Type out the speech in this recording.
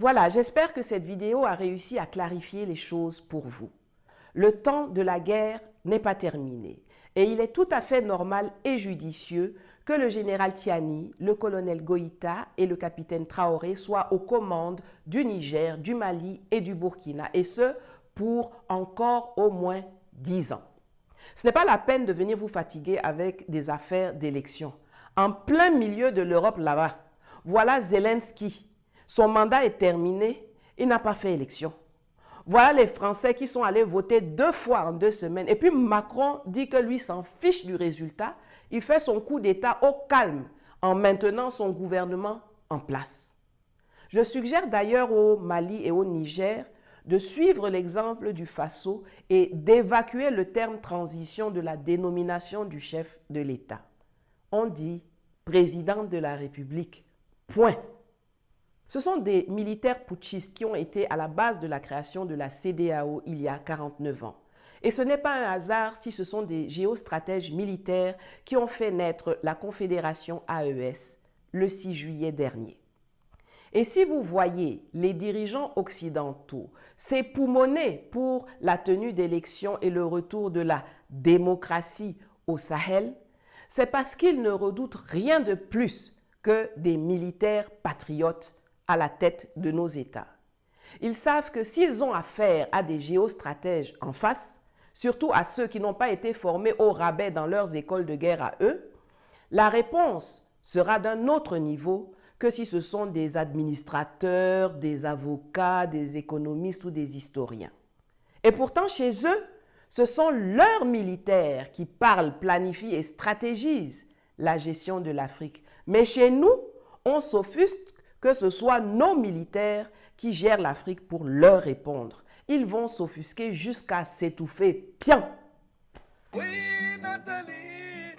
Voilà, j'espère que cette vidéo a réussi à clarifier les choses pour vous. Le temps de la guerre n'est pas terminé et il est tout à fait normal et judicieux que le général Tiani, le colonel Goïta et le capitaine Traoré soient aux commandes du Niger, du Mali et du Burkina, et ce, pour encore au moins 10 ans. Ce n'est pas la peine de venir vous fatiguer avec des affaires d'élection. En plein milieu de l'Europe là-bas, voilà Zelensky. Son mandat est terminé, il n'a pas fait élection. Voilà les Français qui sont allés voter 2 fois en 2 semaines. Et puis Macron dit que lui s'en fiche du résultat. Il fait son coup d'État au calme en maintenant son gouvernement en place. Je suggère d'ailleurs au Mali et au Niger de suivre l'exemple du Faso et d'évacuer le terme transition de la dénomination du chef de l'État. On dit président de la République. Point. Ce sont des militaires putschistes qui ont été à la base de la création de la CEDEAO il y a 49 ans. Et ce n'est pas un hasard si ce sont des géostratèges militaires qui ont fait naître la Confédération AES le 6 juillet dernier. Et si vous voyez les dirigeants occidentaux s'époumoner pour la tenue d'élections et le retour de la démocratie au Sahel, c'est parce qu'ils ne redoutent rien de plus que des militaires patriotes à la tête de nos États. Ils savent que s'ils ont affaire à des géostratèges en face, surtout à ceux qui n'ont pas été formés au rabais dans leurs écoles de guerre à eux, la réponse sera d'un autre niveau que si ce sont des administrateurs, des avocats, des économistes ou des historiens. Et pourtant, chez eux, ce sont leurs militaires qui parlent, planifient et stratégisent la gestion de l'Afrique. Mais chez nous, on s'offusque que ce soit nos militaires qui gèrent l'Afrique pour leur répondre. Ils vont s'offusquer jusqu'à s'étouffer. Pian! Oui, Nathalie!